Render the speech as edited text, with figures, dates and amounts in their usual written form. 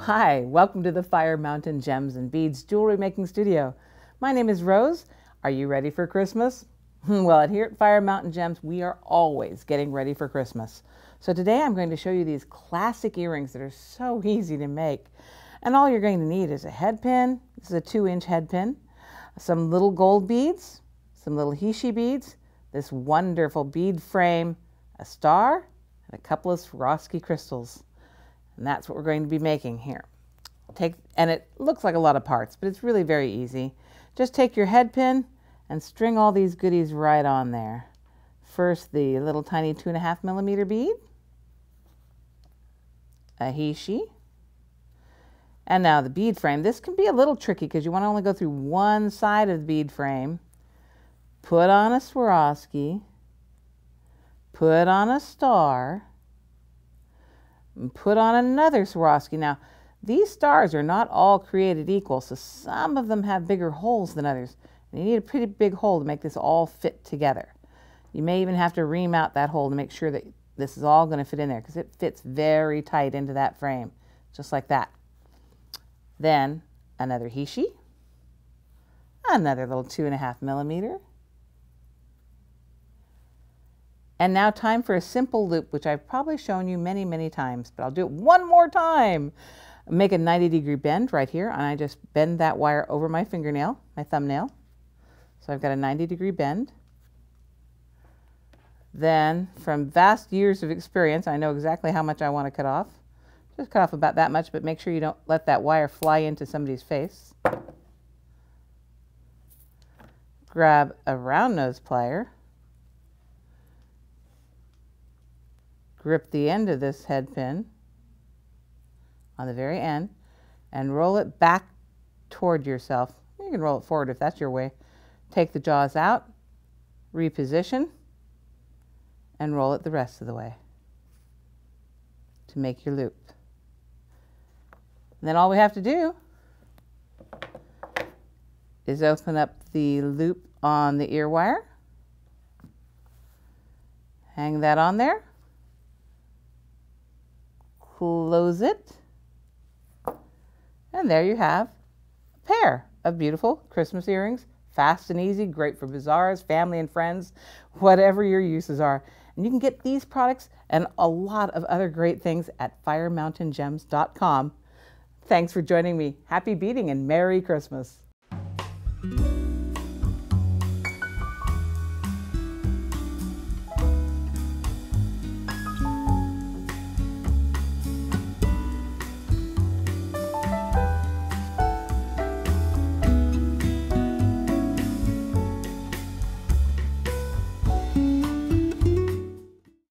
Hi, welcome to the Fire Mountain Gems and Beads Jewelry Making Studio. My name is Rose. Are you ready for Christmas? Well, here at Fire Mountain Gems, we are always getting ready for Christmas. So today I'm going to show you these classic earrings that are so easy to make. And all you're going to need is a head pin. This is a 2-inch head pin, some little gold beads, some little Heishi beads, this wonderful bead frame, a star, and a couple of Swarovski crystals. And that's what we're going to be making here. And it looks like a lot of parts, but it's really very easy. Just take your head pin and string all these goodies right on there. First, the little tiny 2.5 millimeter bead, a Heishi, and now the bead frame. This can be a little tricky because you want to only go through one side of the bead frame. Put on a Swarovski, put on a star, and put on another Swarovski. Now, these stars are not all created equal, so some of them have bigger holes than others. And you need a pretty big hole to make this all fit together. You may even have to ream out that hole to make sure that this is all going to fit in there, because it fits very tight into that frame, just like that. Then another Heishi, another little 2.5 millimeter. And now time for a simple loop, which I've probably shown you many, many times, but I'll do it one more time. Make a 90-degree bend right here, and I just bend that wire over my fingernail, my thumbnail. So I've got a 90-degree bend. Then, from vast years of experience, I know exactly how much I want to cut off. Just cut off about that much, but make sure you don't let that wire fly into somebody's face. Grab a round nose plier. Grip the end of this head pin on the very end and roll it back toward yourself. You can roll it forward if that's your way. Take the jaws out, reposition, and roll it the rest of the way to make your loop. And then all we have to do is open up the loop on the ear wire, hang that on there, close it, and there you have a pair of beautiful Christmas earrings. Fast and easy, great for bazaars, family and friends, whatever your uses are. And you can get these products and a lot of other great things at firemountaingems.com. Thanks for joining me. Happy beading and Merry Christmas.